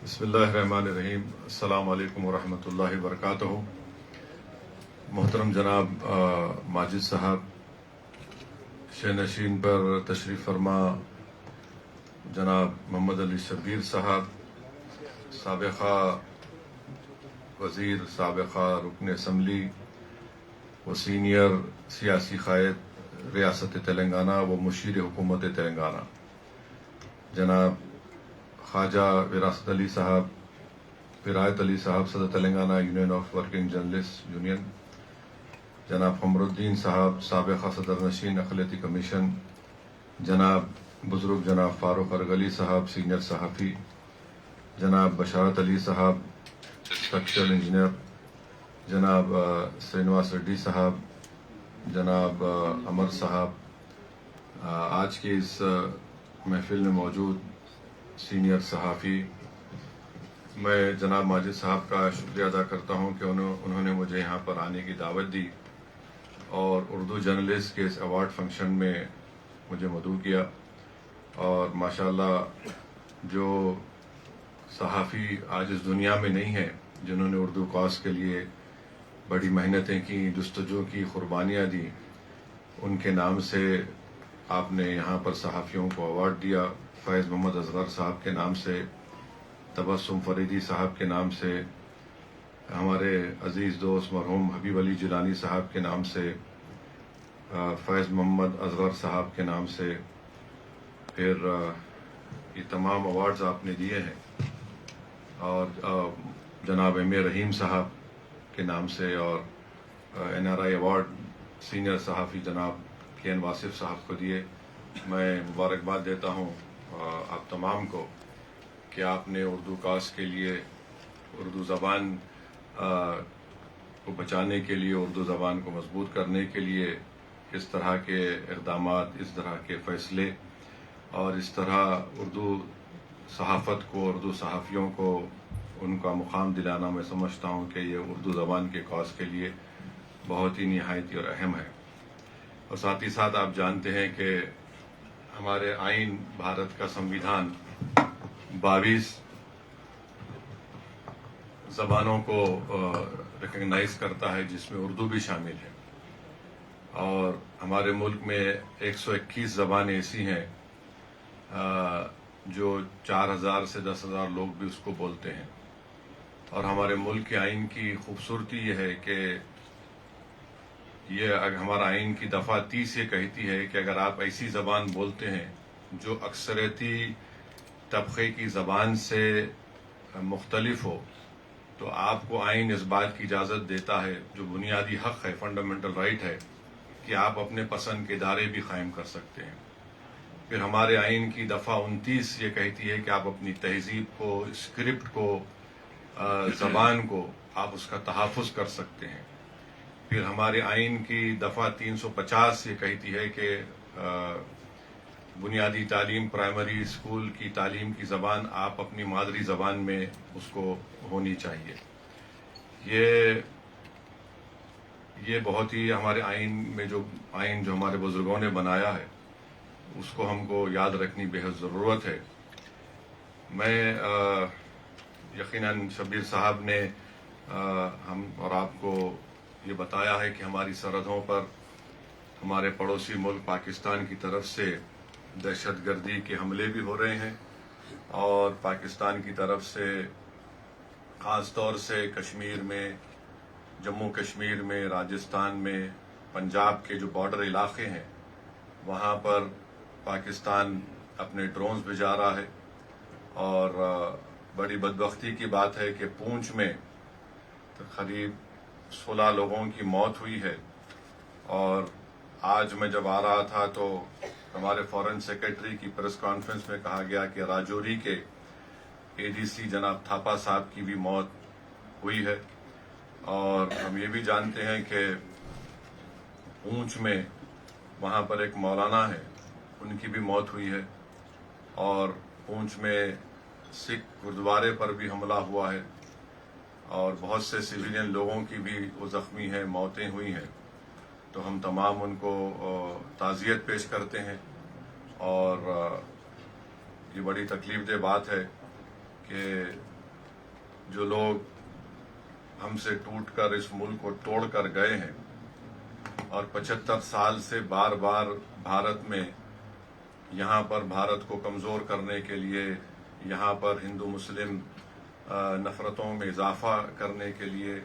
بسم اللہ الرحمن الرحیم۔ السلام علیکم ورحمۃ اللہ وبرکاتہ۔ محترم جناب ماجد صاحب، شینشین پر تشریف فرما جناب محمد علی شبیر صاحب، سابقہ وزیر، سابقہ رکن اسمبلی و سینئر سیاسی قائد ریاست تلنگانہ و مشیر حکومت تلنگانہ، جناب خواجہ وراثت علی صاحب، ولایت علی صاحب، صدر Telangana union of working journalist union, جناب قمر الدین صاحب، سابقہ صدر نشین اقلیتی کمیشن، جناب بزرگ جناب فاروق ارغلی صاحب، سینئر صحافی، جناب بشارت علی صاحب، اسٹرکچرل انجینئر، جناب سرینواس ریڈی صاحب، جناب امر صاحب، آج کی اس محفل میں موجود سینئر صحافی، میں جناب ماجد صاحب کا شکریہ ادا کرتا ہوں کہ انہوں نے مجھے یہاں پر آنے کی دعوت دی اور اردو جرنلسٹ کے اس ایوارڈ فنکشن میں مجھے مدعو کیا۔ اور ماشاءاللہ جو صحافی آج اس دنیا میں نہیں ہیں، جنہوں نے اردو کاز کے لیے بڑی محنتیں کی، جستجو کی، قربانیاں دی، ان کے نام سے آپ نے یہاں پر صحافیوں کو ایوارڈ دیا۔ فیض محمد اصغر صاحب کے نام سے، تبسم فریدی صاحب کے نام سے، ہمارے عزیز دوست مرحوم حبیب علی جیلانی صاحب کے نام سے، فیض محمد اصغر صاحب کے نام سے، پھر یہ تمام ایوارڈز آپ نے دیے ہیں، اور جناب ایم اے رحیم صاحب کے نام سے، اور N R I award senior صحافی جناب کے این واصف صاحب کو دیے۔ میں مبارکباد دیتا ہوں آپ تمام کو کہ آپ نے اردو کاز کے لیے، اردو زبان کو بچانے کے لیے، اردو زبان کو مضبوط کرنے کے لیے اس طرح کے اقدامات، اس طرح کے فیصلے، اور اس طرح اردو صحافت کو، اردو صحافیوں کو ان کا مقام دلانا، میں سمجھتا ہوں کہ یہ اردو زبان کے کاز کے لیے بہت ہی نہایت اور اہم ہے۔ اور ساتھ ہی ساتھ آپ جانتے ہیں کہ ہمارے آئین، بھارت کا سمویدھان 22 زبانوں کو ریکگنائز کرتا ہے، جس میں اردو بھی شامل ہے، اور ہمارے ملک میں 121 زبانیں ایسی ہیں جو 4000 سے 10,000 لوگ بھی اس کو بولتے ہیں۔ اور ہمارے ملک کے آئین کی خوبصورتی یہ ہے کہ ہمارا آئین کی دفعہ 30 یہ کہتی ہے کہ اگر آپ ایسی زبان بولتے ہیں جو اکثریتی طبقے کی زبان سے مختلف ہو، تو آپ کو آئین اس بات کی اجازت دیتا ہے، جو بنیادی حق ہے، فنڈامنٹل رائٹ ہے، کہ آپ اپنے پسند کے ادارے بھی قائم کر سکتے ہیں۔ پھر ہمارے آئین کی دفعہ 29 یہ کہتی ہے کہ آپ اپنی تہذیب کو، اسکرپٹ کو، زبان کو آپ اس کا تحفظ کر سکتے ہیں۔ پھر ہمارے آئین کی دفعہ 350 یہ کہتی ہے کہ بنیادی تعلیم، پرائمری اسکول کی تعلیم کی زبان آپ اپنی مادری زبان میں اس کو ہونی چاہیے۔ یہ بہت ہی ہمارے آئین میں جو ہمارے بزرگوں نے بنایا ہے، اس کو ہم کو یاد رکھنی بہت ضرورت ہے۔ میں یقیناً شبیر صاحب نے ہم اور آپ کو یہ بتایا ہے کہ ہماری سرحدوں پر ہمارے پڑوسی ملک پاکستان کی طرف سے دہشت گردی کے حملے بھی ہو رہے ہیں، اور پاکستان کی طرف سے خاص طور سے کشمیر میں، جموں کشمیر میں، راجستھان میں، پنجاب کے جو بارڈر علاقے ہیں، وہاں پر پاکستان اپنے ڈرونز بھیجا رہا ہے۔ اور بڑی بدبختی کی بات ہے کہ پونچھ میں قریب 16 لوگوں کی موت ہوئی ہے، اور آج میں جب آ رہا تھا تو ہمارے فورن سیکرٹری کی پریس کانفرنس میں کہا گیا کہ راجوری کے اے ڈی سی جناب تھاپا صاحب کی بھی موت ہوئی ہے۔ اور ہم یہ بھی جانتے ہیں کہ پونچھ میں وہاں پر ایک مولانا ہے، ان کی بھی موت ہوئی ہے، اور پونچھ میں سکھ گردوارے پر بھی حملہ ہوا ہے، اور بہت سے سویلین لوگوں کی بھی وہ زخمی ہیں، موتیں ہوئی ہیں۔ تو ہم تمام ان کو تعزیت پیش کرتے ہیں، اور یہ بڑی تکلیف دہ بات ہے کہ جو لوگ ہم سے ٹوٹ کر اس ملک کو توڑ کر گئے ہیں اور 75 سال سے بار بار بھارت میں یہاں پر بھارت کو کمزور کرنے کے لیے، یہاں پر ہندو مسلم نفرتوں میں اضافہ کرنے کے لیے،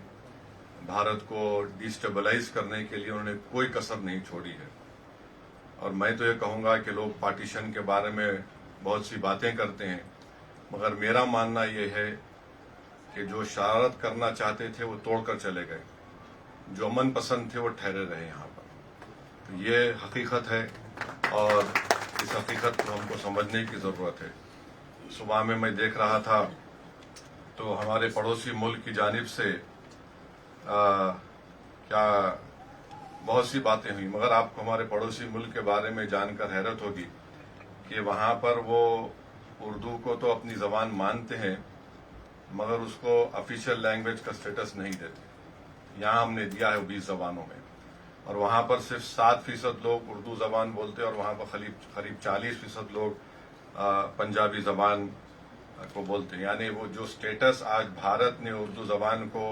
بھارت کو ڈیسٹیبلائز کرنے کے لیے انہوں نے کوئی کسر نہیں چھوڑی ہے۔ اور میں تو یہ کہوں گا کہ لوگ پارٹیشن کے بارے میں بہت سی باتیں کرتے ہیں، مگر میرا ماننا یہ ہے کہ جو شرارت کرنا چاہتے تھے وہ توڑ کر چلے گئے، جو امن پسند تھے وہ ٹھہرے رہے یہاں پر۔ تو یہ حقیقت ہے اور اس حقیقت کو ہم کو سمجھنے کی ضرورت ہے۔ صبح میں دیکھ رہا تھا تو ہمارے پڑوسی ملک کی جانب سے کیا بہت سی باتیں ہوئی، مگر آپ کو ہمارے پڑوسی ملک کے بارے میں جان کر حیرت ہوگی کہ وہاں پر وہ اردو کو تو اپنی زبان مانتے ہیں مگر اس کو آفیشیل لینگویج کا سٹیٹس نہیں دیتے۔ یہاں ہم نے دیا ہے 20 زبانوں میں، اور وہاں پر صرف 7% لوگ اردو زبان بولتے ہیں اور وہاں پر قریب 40% لوگ پنجابی زبان کو بولتے ہیں۔ یعنی وہ جو سٹیٹس آج بھارت نے اردو زبان کو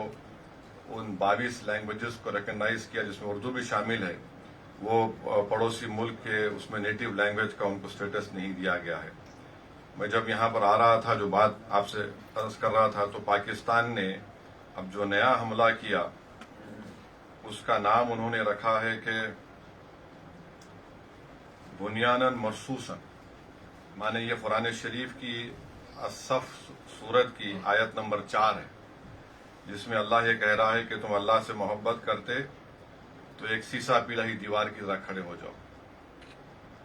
ان 22 لینگویجز کو ریکگنائز کیا جس میں اردو بھی شامل ہے، وہ پڑوسی ملک کے اس میں نیٹو لینگویج کا ان کو سٹیٹس نہیں دیا گیا ہے۔ میں جب یہاں پر آ رہا تھا جو بات آپ سے عرض کر رہا تھا تو پاکستان نے اب جو نیا حملہ کیا اس کا نام انہوں نے رکھا ہے کہ بنیاناً مرصوصاً، مانے یہ قرآن شریف کی الصف سورت کی آیت نمبر 4 ہے، جس میں اللہ یہ کہہ رہا ہے کہ تم اللہ سے محبت کرتے تو ایک سیسا پلائی دیوار کی طرح کھڑے ہو جاؤ۔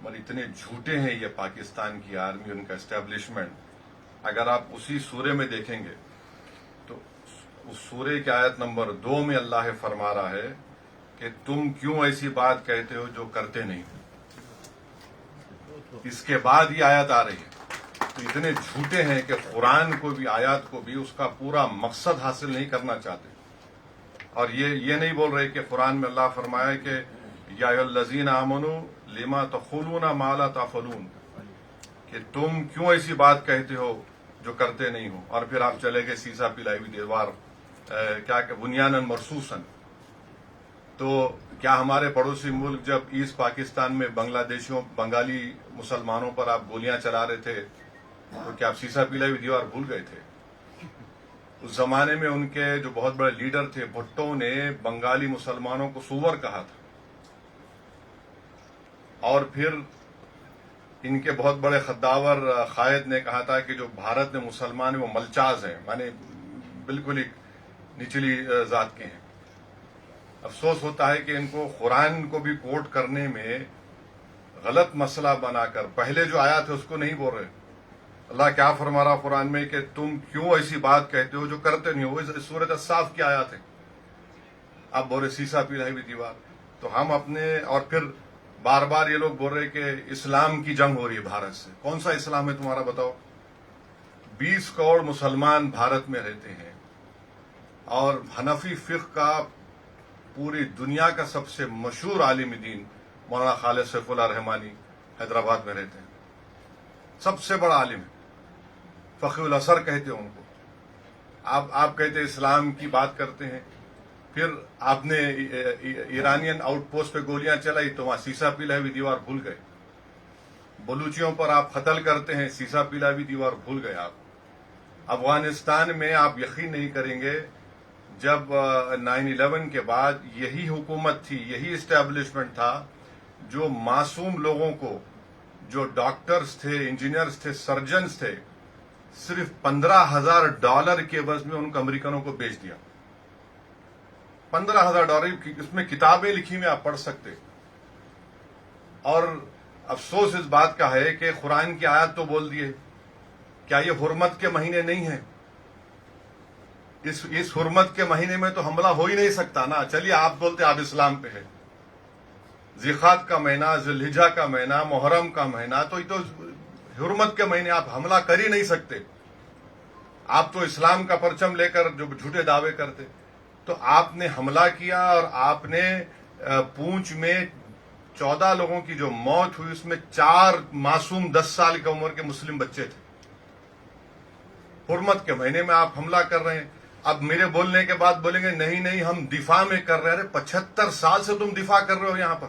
مگر اتنے جھوٹے ہیں یہ پاکستان کی آرمی، ان کا اسٹیبلشمنٹ۔ اگر آپ اسی سورے میں دیکھیں گے تو اس سورے کی آیت نمبر 2 میں اللہ فرما رہا ہے کہ تم کیوں ایسی بات کہتے ہو جو کرتے نہیں۔ اس کے بعد یہ آیت آ رہی ہے۔ تو اتنے جھوٹے ہیں کہ قرآن کو بھی، آیات کو بھی اس کا پورا مقصد حاصل نہیں کرنا چاہتے۔ اور یہ نہیں بول رہے کہ قرآن میں اللہ فرمایا کہ یا ایھا الذین آمنوا لما تقولون ما لا تفعلون، کہ تم کیوں ایسی بات کہتے ہو جو کرتے نہیں ہو، اور پھر آپ چلے گئے سیسا پلائی ہوئی دیوار کیا کہ بنیاناً مرصوصاً۔ تو کیا ہمارے پڑوسی ملک جب ایسٹ پاکستان میں بنگالی مسلمانوں پر آپ گولیاں چلا رہے تھے تو کیا آپ سیسا پلائی ہوئی دیوار بھول گئے تھے؟ اس زمانے میں ان کے جو بہت بڑے لیڈر تھے بھٹو نے بنگالی مسلمانوں کو سور کہا تھا، اور پھر ان کے بہت بڑے خداور قائد نے کہا تھا کہ جو بھارت میں مسلمان ہیں وہ ملچاز ہیں، مانے بالکل ایک نچلی ذات کے ہیں۔ افسوس ہوتا ہے کہ ان کو قرآن کو بھی کوٹ کرنے میں غلط مسئلہ بنا کر پہلے جو آیا تھا اس کو نہیں بول رہے۔ اللہ کیا فرما رہا قرآن میں کہ تم کیوں ایسی بات کہتے ہو جو کرتے نہیں ہو، وہ سورۃ الصاف کی آیات ہے۔ اب بول رہے سیسا پلائی ہوئی دیوار۔ تو ہم اپنے، اور پھر بار بار یہ لوگ بول رہے کہ اسلام کی جنگ ہو رہی ہے بھارت سے۔ کون سا اسلام ہے تمہارا بتاؤ؟ 20 کروڑ مسلمان بھارت میں رہتے ہیں، اور حنفی فقہ کا پوری دنیا کا سب سے مشہور عالم دین مولانا خالد سیف اللہ رحمانی حیدرآباد میں رہتے ہیں، سب سے بڑا عالم ہے، فقیہ الاثر کہتے ہیں ان کو۔ آپ کہتے اسلام کی بات کرتے ہیں، پھر آپ نے ایرانین آؤٹ پوسٹ پہ گولیاں چلائی تو وہاں سیسا پلائی ہوئی دیوار بھول گئے۔ بلوچیوں پر آپ قتل کرتے ہیں، سیسا پلائی ہوئی دیوار بھول گئے آپ۔ افغانستان میں آپ یقین نہیں کریں گے، جب 9/11 کے بعد یہی حکومت تھی، یہی اسٹیبلشمنٹ تھا جو معصوم لوگوں کو، جو ڈاکٹرز تھے، انجینئرز تھے، سرجنز تھے، صرف $15,000 کے عوض میں ان کو امریکنوں کو بیچ دیا۔ $15,000 اس میں کتابیں لکھی میں آپ پڑھ سکتے۔ اور افسوس اس بات کا ہے کہ قرآن کی آیات تو بول دیے، کیا یہ حرمت کے مہینے نہیں ہیں؟ اس حرمت کے مہینے میں تو حملہ ہو ہی نہیں سکتا نا۔ چلیے آپ بولتے آپ اسلام پہ ہے، ذیقات کا مہینہ، ذی الحجہ کا مہینہ، محرم کا مہینہ، تو یہ تو حرمت کے مہینے آپ حملہ کر ہی نہیں سکتے۔ آپ تو اسلام کا پرچم لے کر جو جھوٹے دعوے کرتے، تو آپ نے حملہ کیا، اور آپ نے پونچھ میں 14 لوگوں کی جو موت ہوئی اس میں 4 معصوم 10 سال کی عمر کے مسلم بچے تھے۔ حرمت کے مہینے میں آپ حملہ کر رہے ہیں. اب میرے بولنے کے بعد بولیں گے نہیں نہیں ہم دفاع میں کر رہے ہیں. ارے 75 سال سے تم دفاع کر رہے ہو. یہاں پر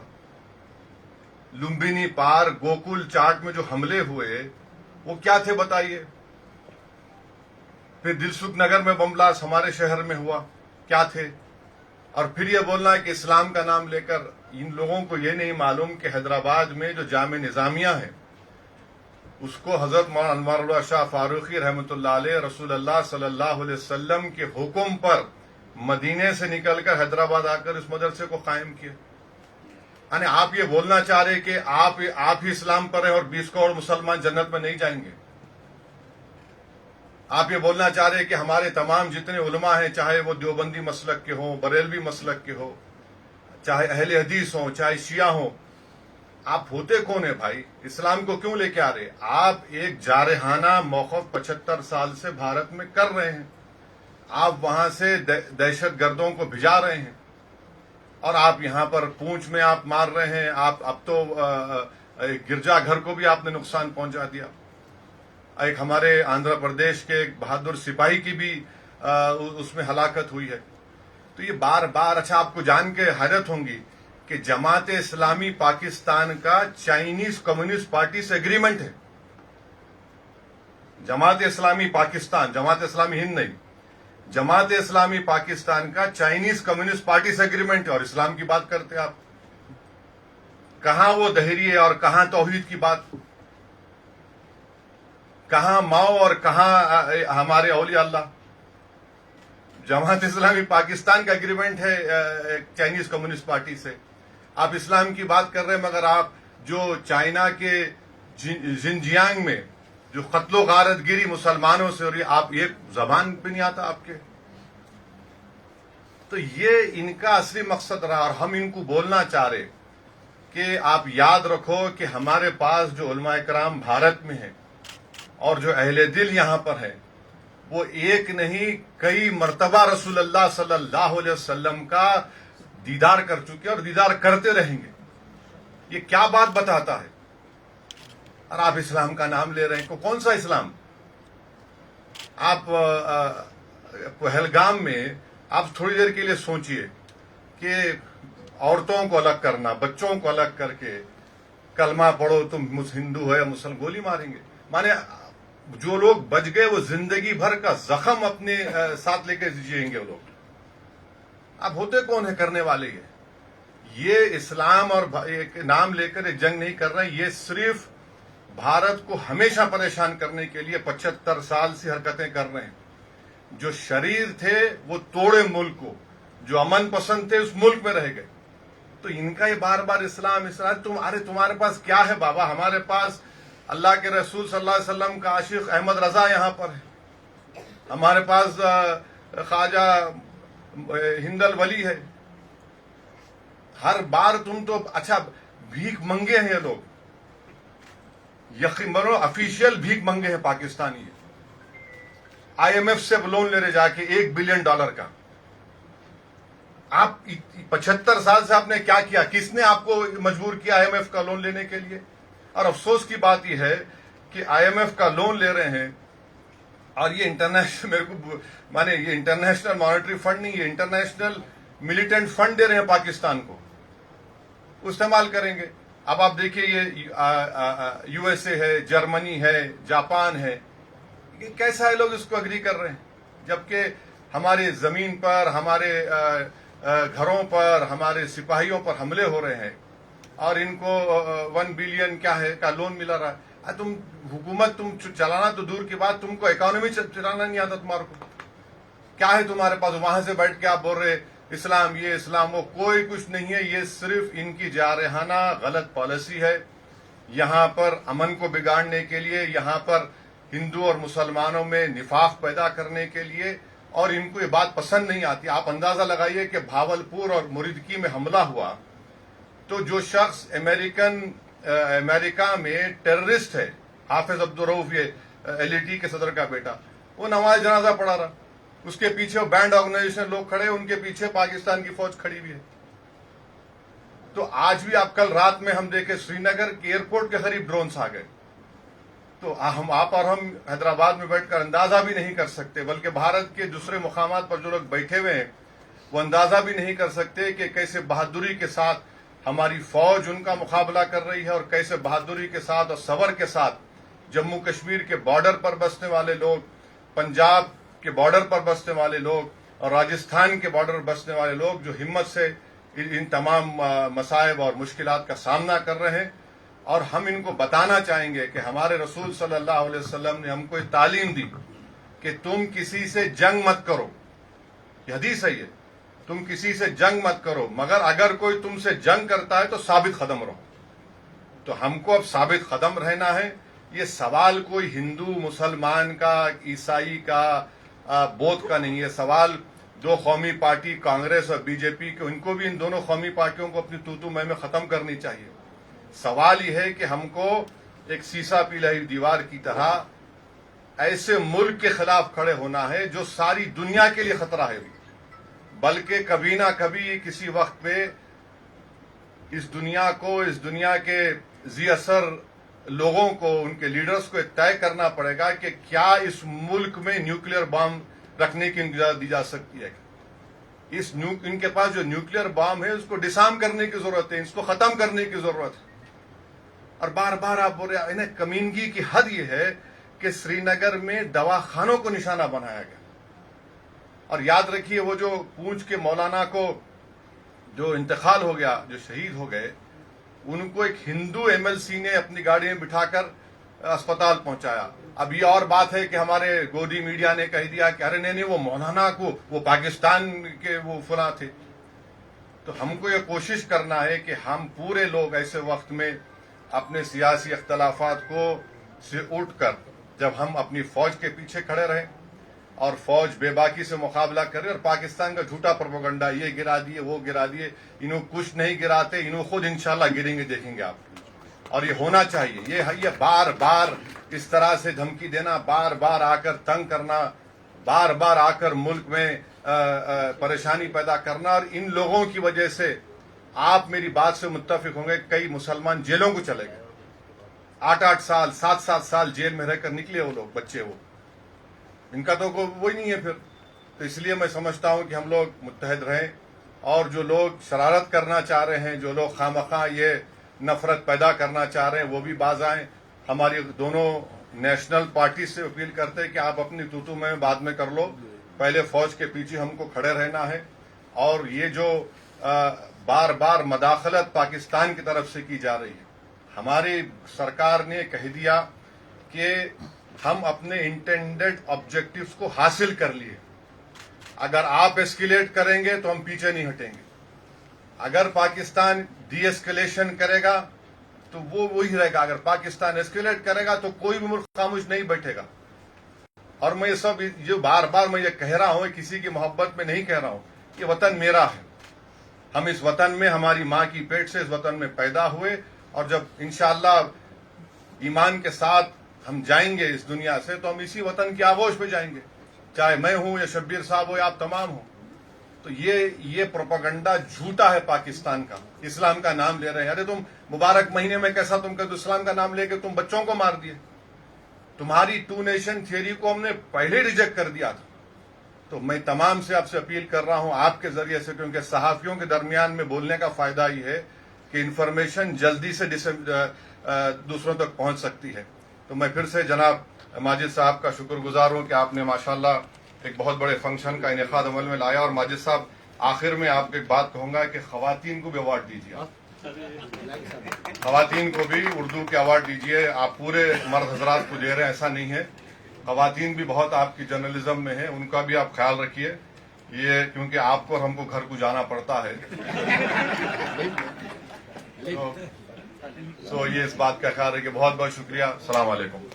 لمبینی پار گوکل چاٹ میں جو حملے ہوئے وہ کیا تھے بتائیے. پھر دلسکھ نگر میں بم بلاسٹ ہمارے شہر میں ہوا, کیا تھے. اور پھر یہ بولنا ہے کہ اسلام کا نام لے کر, ان لوگوں کو یہ نہیں معلوم کہ حیدرآباد میں جو جامع نظامیہ ہے اس کو حضرت مولانا انوار اللہ شاہ فاروقی رحمۃ اللہ علیہ رسول اللہ صلی اللہ علیہ وسلم کے حکم پر مدینے سے نکل کر حیدرآباد آ کر اس مدرسے کو قائم کیا. یعنی آپ یہ بولنا چاہ رہے کہ آپ ہی اسلام پر ہیں اور 20 کروڑ مسلمان جنت میں نہیں جائیں گے. آپ یہ بولنا چاہ رہے کہ ہمارے تمام جتنے علماء ہیں, چاہے وہ دیوبندی مسلک کے ہوں, بریلوی مسلک کے ہوں, چاہے اہل حدیث ہوں, چاہے شیعہ ہوں, آپ ہوتے کون ہیں بھائی؟ اسلام کو کیوں لے کے آ رہے؟ آپ ایک جارحانہ موقف 75 سال سے بھارت میں کر رہے ہیں. آپ وہاں سے دہشت گردوں کو بھجا رہے ہیں اور آپ یہاں پر پونچھ میں آپ مار رہے ہیں. آپ اب تو گرجا گھر کو بھی آپ نے نقصان پہنچا دیا. ایک ہمارے آندھرا پردیش کے ایک بہادر سپاہی کی بھی اس میں ہلاکت ہوئی ہے. تو یہ بار بار, اچھا آپ کو جان کے حیرت ہوں گی کہ جماعت اسلامی پاکستان کا چائنیز کمیونسٹ پارٹی سے اگریمنٹ ہے. جماعت اسلامی پاکستان, جماعت اسلامی ہند نہیں, جماعت اسلامی پاکستان کا چائنیز کمیونسٹ پارٹی سے اگریمنٹ ہے. اور اسلام کی بات کرتے آپ, کہاں وہ دہری ہے اور کہاں توحید کی بات, کہاں ماؤ اور کہاں ہمارے اولیاء اللہ. جماعت اسلامی پاکستان کا اگریمنٹ ہے چائنیز کمیونسٹ پارٹی سے. آپ اسلام کی بات کر رہے ہیں مگر آپ جو چائنا کے زنجیانگ میں جو قتل و غارت گیری مسلمانوں سے ہو رہی, آپ ایک زبان پہ نہیں آتا آپ کے. تو یہ ان کا اصلی مقصد رہا اور ہم ان کو بولنا چاہ رہے کہ آپ یاد رکھو کہ ہمارے پاس جو علماء کرام بھارت میں ہیں اور جو اہل دل یہاں پر ہیں وہ ایک نہیں کئی مرتبہ رسول اللہ صلی اللہ علیہ وسلم کا دیدار کر چکے اور دیدار کرتے رہیں گے. یہ کیا بات بتاتا ہے؟ اور آپ اسلام کا نام لے رہے ہیں. کون سا اسلام؟ آپ پہلگام میں آپ تھوڑی دیر کے لیے سوچئے کہ عورتوں کو الگ کرنا, بچوں کو الگ کر کے کلمہ پڑھو تم ہندو ہو یا مسلم, گولی ماریں گے. مانے جو لوگ بچ گئے وہ زندگی بھر کا زخم اپنے ساتھ لے کے جئیں گے وہ لوگ. اب ہوتے کون ہیں کرنے والے؟ یہ اسلام اور ایک نام لے کر ایک جنگ نہیں کر رہے ہیں. یہ صرف بھارت کو ہمیشہ پریشان کرنے کے لیے 75 سال سے حرکتیں کر رہے ہیں. جو شریر تھے وہ توڑے ملک کو, جو امن پسند تھے اس ملک میں رہ گئے. تو ان کا یہ بار بار اسلام اسلام, تمہارے پاس کیا ہے بابا؟ ہمارے پاس اللہ کے رسول صلی اللہ علیہ وسلم کا عاشق احمد رضا یہاں پر ہے. ہمارے پاس خواجہ ہند الولی ہے. ہر بار تم تو اچھا بھیک منگے ہیں یہ لوگ, یقین کرو افیشیل بھیک منگے ہیں پاکستانی. IMF سے لون لے رہے جا کے $1 بلین کا. آپ 75 سال سے آپ نے کیا کیا؟ کس نے آپ کو مجبور کیا IMF کا لون لینے کے لیے؟ اور افسوس کی بات یہ ہے کہ IMF کا لون لے رہے ہیں اور یہ انٹرنیشنل, میرے کو مانے یہ انٹرنیشنل مانیٹری فنڈ نہیں, یہ انٹرنیشنل ملیٹنٹ فنڈ دے رہے ہیں پاکستان کو, استعمال کریں گے. اب آپ دیکھیے یہ USA ہے, جرمنی ہے, جاپان ہے, کیسا ہے لوگ اس کو اگری کر رہے ہیں, جبکہ ہماری زمین پر, ہمارے گھروں پر, ہمارے سپاہیوں پر حملے ہو رہے ہیں اور ان کو 1 بلین کیا ہے کا لون ملا رہا ہے. تم حکومت تم چلانا تو دور کی بات, تم کو اکانومی چلانا نہیں آتا تمہارے کو. کیا ہے تمہارے پاس؟ وہاں سے بیٹھ کے آپ بول رہے اسلام یہ اسلام وہ, کوئی کچھ نہیں ہے. یہ صرف ان کی جارحانہ غلط پالیسی ہے. یہاں پر امن کو بگاڑنے کے لیے, یہاں پر ہندو اور مسلمانوں میں نفاق پیدا کرنے کے لیے, اور ان کو یہ بات پسند نہیں آتی. آپ اندازہ لگائیے کہ بھاولپور اور مریدکی میں حملہ ہوا تو جو شخص امریکہ میں ٹیررسٹ ہے, حافظ عبدالرؤف, یہ LAT کے صدر کا بیٹا, وہ نماز جنازہ پڑھا رہا. اس کے پیچھے وہ بینڈ آرگنائزیشن لوگ کھڑے, ان کے پیچھے پاکستان کی فوج کھڑی ہوئی ہے. تو آج بھی آپ کل رات میں ہم دیکھے سری نگر کے ایئرپورٹ کے قریب ڈرونز آ گئے. تو آپ اور ہم حیدرآباد میں بیٹھ کر اندازہ بھی نہیں کر سکتے، بلکہ بھارت کے دوسرے مقامات پر جو لوگ بیٹھے ہوئے ہیں وہ اندازہ بھی نہیں کر سکتے کہ کیسے بہادری کے ساتھ ہماری فوج ان کا مقابلہ کر رہی ہے، اور کیسے بہادری کے ساتھ اور صبر کے ساتھ جموں کشمیر کے بارڈر پر بسنے والے لوگ، پنجاب کے بارڈر پر بسنے والے لوگ اور راجستھان کے بارڈر پر بسنے والے لوگ جو ہمت سے ان تمام مصائب اور مشکلات کا سامنا کر رہے ہیں. اور ہم ان کو بتانا چاہیں گے کہ ہمارے رسول صلی اللہ علیہ وسلم نے ہم کو ایک تعلیم دی کہ تم کسی سے جنگ مت کرو. یہ حدیث ہے، یہ تم کسی سے جنگ مت کرو، مگر اگر کوئی تم سے جنگ کرتا ہے تو ثابت قدم رہو. تو ہم کو اب ثابت قدم رہنا ہے. یہ سوال کوئی ہندو مسلمان کا، عیسائی کا، بودھ کا نہیں. یہ سوال دو قومی پارٹی کانگریس اور بی جے پی کے، ان کو بھی، ان دونوں قومی پارٹیوں کو اپنی تو میں ختم کرنی چاہیے. سوال یہ ہے کہ ہم کو ایک سیسا پی دیوار کی طرح ایسے ملک کے خلاف کھڑے ہونا ہے جو ساری دنیا کے لیے خطرہ ہے، بلکہ کبھی نہ کبھی کسی وقت پہ اس دنیا کو، اس دنیا کے ذی اثر لوگوں کو، ان کے لیڈرز کو طے کرنا پڑے گا کہ کیا اس ملک میں نیوکلیر بام رکھنے کی اجازت دی جا سکتی ہے. ان کے پاس جو نیوکلیر بام ہے اس کو ڈسارم کرنے کی ضرورت ہے، اس کو ختم کرنے کی ضرورت ہے. اور بار بار آپ بول رہے ہیں، کمینگی کی حد یہ ہے کہ سری نگر میں دواخانوں کو نشانہ بنایا گیا. اور یاد رکھیے، وہ جو پونچھ کے مولانا کو جو انتقال ہو گیا، جو شہید ہو گئے، ان کو ایک ہندو ایم ایل سی نے اپنی گاڑی میں بٹھا کر اسپتال پہنچایا. اب یہ اور بات ہے کہ ہمارے گودی میڈیا نے کہہ دیا کہ ارے نہیں وہ مولانا کو، وہ پاکستان کے وہ فلاں تھے. تو ہم کو یہ کوشش کرنا ہے کہ ہم پورے لوگ ایسے وقت میں اپنے سیاسی اختلافات کو سے اٹھ کر جب ہم اپنی فوج کے پیچھے کھڑے رہیں اور فوج بے باکی سے مقابلہ کرے، اور پاکستان کا جھوٹا پروپیگنڈا، یہ گرا دیے وہ گرا دیے، انہوں کچھ نہیں گراتے، انہوں خود انشاءاللہ گریں گے، دیکھیں گے آپ. اور یہ ہونا چاہیے. یہ بار بار اس طرح سے دھمکی دینا، بار بار آ کر تنگ کرنا، بار بار آ کر ملک میں پریشانی پیدا کرنا، اور ان لوگوں کی وجہ سے آپ میری بات سے متفق ہوں گے، کئی مسلمان جیلوں کو چلے گئے. 8 سال 7 سال جیل میں رہ کر نکلے وہ لوگ، بچے، وہ ان کا تو وہی نہیں ہے پھر. تو اس لیے میں سمجھتا ہوں کہ ہم لوگ متحد رہیں، اور جو لوگ شرارت کرنا چاہ رہے ہیں، جو لوگ خواہ یہ نفرت پیدا کرنا چاہ رہے ہیں، وہ بھی باز آئیں. ہماری دونوں نیشنل پارٹی سے اپیل کرتے ہیں کہ آپ اپنی تو میں بعد میں کر لو، پہلے فوج کے پیچھے ہم کو کھڑے رہنا ہے. اور یہ جو بار بار مداخلت پاکستان کی طرف سے کی جا رہی ہے، ہماری سرکار نے کہہ دیا کہ ہم اپنے انٹینڈڈ آبجیکٹیوز کو حاصل کر لیے. اگر آپ ایسکیلیٹ کریں گے تو ہم پیچھے نہیں ہٹیں گے. اگر پاکستان ڈی ایسکیلیشن کرے گا تو وہ وہی رہے گا. اگر پاکستان ایسکیلیٹ کرے گا تو کوئی بھی ملک خاموش نہیں بیٹھے گا. اور میں یہ سب جو بار بار میں یہ کہہ رہا ہوں، کسی کی محبت میں نہیں کہہ رہا ہوں. یہ وطن میرا ہے. ہم اس وطن میں، ہماری ماں کی پیٹ سے اس وطن میں پیدا ہوئے، اور جب انشاءاللہ ایمان کے ساتھ ہم جائیں گے اس دنیا سے تو ہم اسی وطن کی آغوش پہ جائیں گے، چاہے میں ہوں یا شبیر صاحب ہو یا آپ تمام ہوں. تو یہ پروپیگنڈا جھوٹا ہے پاکستان کا. اسلام کا نام لے رہے ہیں. ارے تم مبارک مہینے میں کیسا تم کہتے اسلام کا نام لے کے تم بچوں کو مار دیے. تمہاری 2 نیشن تھیوری کو ہم نے پہلے ریجیکٹ کر دیا تھا. تو میں تمام سے آپ سے اپیل کر رہا ہوں آپ کے ذریعے سے، کیونکہ صحافیوں کے درمیان میں بولنے کا فائدہ یہ ہے کہ انفارمیشن جلدی سے دوسروں تک پہنچ سکتی ہے. تو میں پھر سے جناب ماجد صاحب کا شکر گزار ہوں کہ آپ نے ماشاءاللہ ایک بہت بڑے فنکشن کا انعقاد عمل میں لایا. اور ماجد صاحب، آخر میں آپ کو ایک بات کہوں گا کہ خواتین کو بھی ایوارڈ دیجیے. خواتین کو بھی اردو کے ایوارڈ دیجیے. آپ پورے مرد حضرات کو دے رہے ہیں، ایسا نہیں ہے. خواتین بھی بہت آپ کی جرنلزم میں ہیں، ان کا بھی آپ خیال رکھیے. یہ کیونکہ آپ کو اور ہم کو گھر کو جانا پڑتا ہے، تو یہ اس بات کا خیال ہے کہ بہت بہت شکریہ. السلام علیکم.